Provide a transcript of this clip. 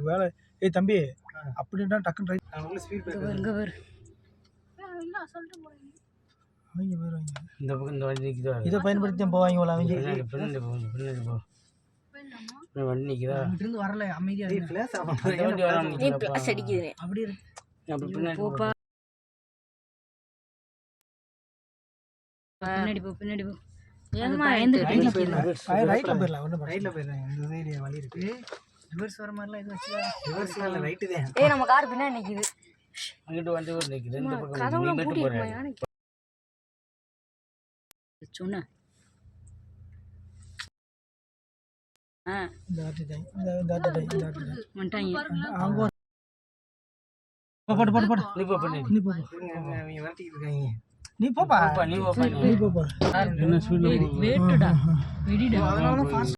வேலை. ஏய் தம்பி, அப்படின்னா டக்குன்னு ரைட் ஸ்பீட் இங்கே இந்த பக்கம் இந்த வண்டி நிற்குதா? இதை பயன்படுத்தி போவாங்க போல அவங்க. பின்னாடி போ வண்டி நிற்குதா? இருந்து வரல அமைதியாக வண்டி வர அடிக்குது அப்படி இருக்கு. அப்படி பின்னாடி போப்பா பின்னாடி போ பின்னாடி போ. ஏமா ரைட்ல போயிடலாம். ஒன்றும் ரைட்ல போயிடலாம். இந்த சைடு வழி இருக்கு. ரிவர்ஸ் வர மாதிரிலாம் எதுவும் வச்சு ரிவர்ஸ்ல இல்லை, ரைட்டு தான். ஏய் நம்ம கார் பின்னாடி நிற்கிது. அங்கிட்டு வண்டி ஒரு நிற்குது. இந்த பக்கம் கதவுல நீ பூட்டி போகிறேன். இருக்குமா சொன்னேன். இந்த ஆட்டிட்டாங்க. இந்த ஆட்டிட்டாங்க. வந்துட்டாங்க. அவங்க போடு போடு போடு. நீ போ பண்ணி நீ போ. அவங்க வரட்டிட்டு இருக்காங்க. நீ போப்பா. நீ போ பண்ணி நீ போப்பா. என்ன ஸ்பீட்ல வெயிட்டுடா விடிடா. அதனால ஃபாஸ்ட்